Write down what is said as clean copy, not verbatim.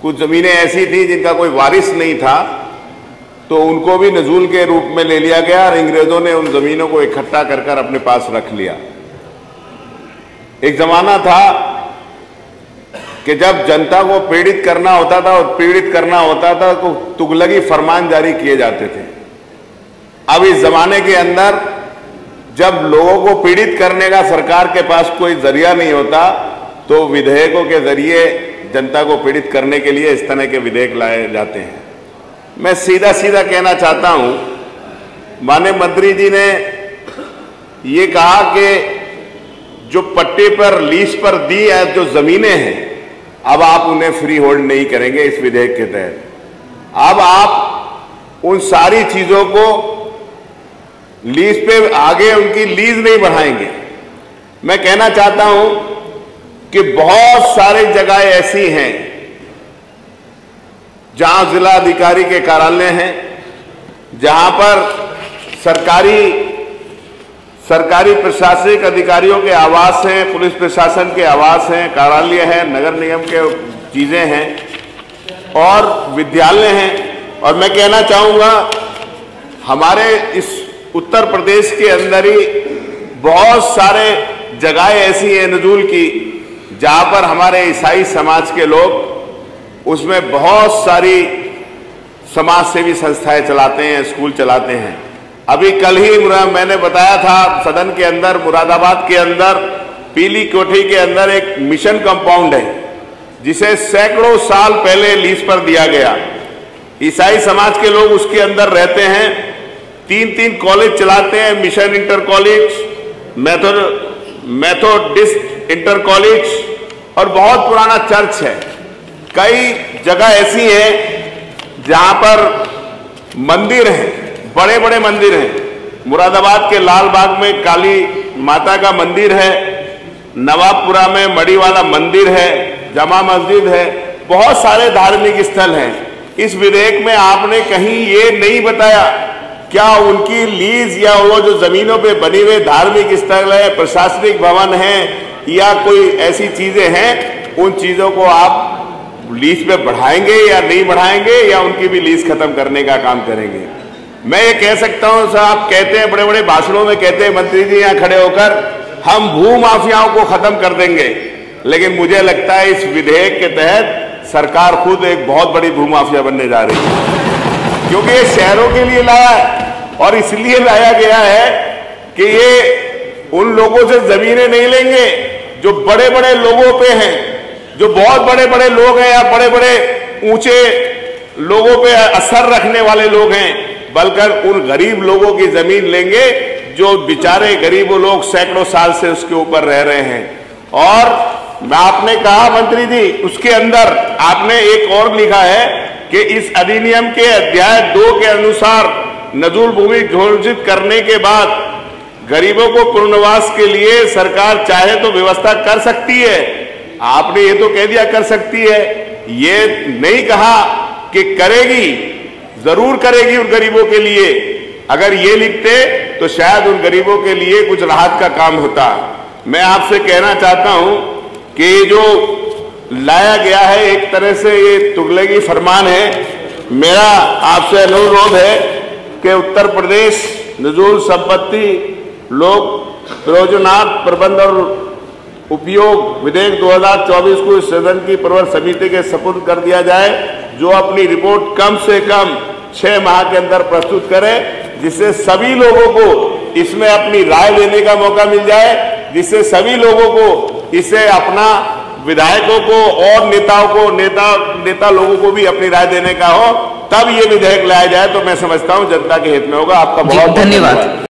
कुछ ज़मीनें ऐसी थी जिनका कोई वारिस नहीं था, तो उनको भी नजूल के रूप में ले लिया गया और अंग्रेज़ों ने उन ज़मीनों को इकट्ठा कर कर अपने पास रख लिया। एक ज़माना था कि जब जनता को पीड़ित करना होता था और पीड़ित करना होता था तो तुगलकी फरमान जारी किए जाते थे। अब इस ज़माने के अंदर जब लोगों को पीड़ित करने का सरकार के पास कोई जरिया नहीं होता, तो विधेयकों के जरिए जनता को पीड़ित करने के लिए इस तरह के विधेयक लाए जाते हैं। मैं सीधा सीधा कहना चाहता हूं, माननीय मंत्री जी ने ये कहा कि जो पट्टे पर लीज पर दी है जो जमीनें हैं, अब आप उन्हें फ्री होल्ड नहीं करेंगे इस विधेयक के तहत। अब आप उन सारी चीजों को लीज पे आगे उनकी लीज नहीं बढ़ाएंगे। मैं कहना चाहता हूं कि बहुत सारी जगह ऐसी हैं जहां जिला अधिकारी के कार्यालय हैं, जहां पर सरकारी प्रशासनिक अधिकारियों के आवास हैं, पुलिस प्रशासन के आवास हैं, कार्यालय हैं, नगर निगम के चीजें हैं और विद्यालय हैं। और मैं कहना चाहूंगा हमारे इस उत्तर प्रदेश के अंदर ही बहुत सारे जगह ऐसी हैं नजूल की जहां पर हमारे ईसाई समाज के लोग उसमें बहुत सारी समाज सेवी संस्थाएं चलाते हैं, स्कूल चलाते हैं। अभी कल ही मैंने बताया था सदन के अंदर, मुरादाबाद के अंदर पीली कोठी के अंदर एक मिशन कंपाउंड है जिसे सैकड़ों साल पहले लीज पर दिया गया। ईसाई समाज के लोग उसके अंदर रहते हैं, 3 कॉलेज चलाते हैं, mission inter college, Methodist inter college और बहुत पुराना चर्च है। कई जगह ऐसी है जहां पर मंदिर हैं, बड़े बड़े मंदिर हैं। मुरादाबाद के लाल बाग में काली माता का मंदिर है, नवाबपुरा में मड़ी वाला मंदिर है, जमा मस्जिद है, बहुत सारे धार्मिक स्थल हैं। इस विधेयक में आपने कहीं ये नहीं बताया क्या उनकी लीज या वो जो जमीनों पे बनी हुए धार्मिक स्थल है, प्रशासनिक भवन है या कोई ऐसी चीजें हैं, उन चीजों को आप लीज पे बढ़ाएंगे या नहीं बढ़ाएंगे या उनकी भी लीज खत्म करने का काम करेंगे। मैं ये कह सकता हूं साहब, कहते हैं बड़े बड़े भाषणों में कहते हैं मंत्री जी यहां खड़े होकर हम भू माफियाओं को खत्म कर देंगे, लेकिन मुझे लगता है इस विधेयक के तहत सरकार खुद एक बहुत बड़ी भू माफिया बनने जा रही है, क्योंकि ये शहरों के लिए लाया है और इसलिए लाया गया है कि ये उन लोगों से जमीनें नहीं लेंगे जो बड़े बड़े लोगों पे हैं, जो बहुत बड़े बड़े लोग हैं या बड़े बड़े ऊंचे लोगों पे असर रखने वाले लोग हैं, बल्कि उन गरीब लोगों की जमीन लेंगे जो बेचारे गरीबों लोग सैकड़ों साल से उसके ऊपर रह रहे हैं। और आपने कहा मंत्री जी, उसके अंदर आपने एक और लिखा है कि इस अधिनियम के अध्याय 2 के अनुसार नजूल भूमि घोषित करने के बाद गरीबों को पुनर्वास के लिए सरकार चाहे तो व्यवस्था कर सकती है। आपने ये तो कह दिया कर सकती है, ये नहीं कहा कि करेगी, जरूर करेगी उन गरीबों के लिए। अगर ये लिखते तो शायद उन गरीबों के लिए कुछ राहत का काम होता। मैं आपसे कहना चाहता हूं कि जो लाया गया है एक तरह से ये तुगलकी फरमान है। मेरा आपसे अनुरोध है कि उत्तर प्रदेश नजूल संपत्ति लोक प्रयोजनार्थ प्रबंध और उपयोग विधेयक 2024 को इस सदन की प्रवर समिति के सपुर्द कर दिया जाए, जो अपनी रिपोर्ट कम से कम 6 माह के अंदर प्रस्तुत करे, जिससे सभी लोगों को इसमें अपनी राय देने का मौका मिल जाए, जिससे सभी लोगों को इसे अपना विधायकों को और नेताओं को नेता लोगों को भी अपनी राय देने का हो, तब ये विधेयक लाया जाए तो मैं समझता हूं जनता के हित में होगा। आपका बहुत धन्यवाद।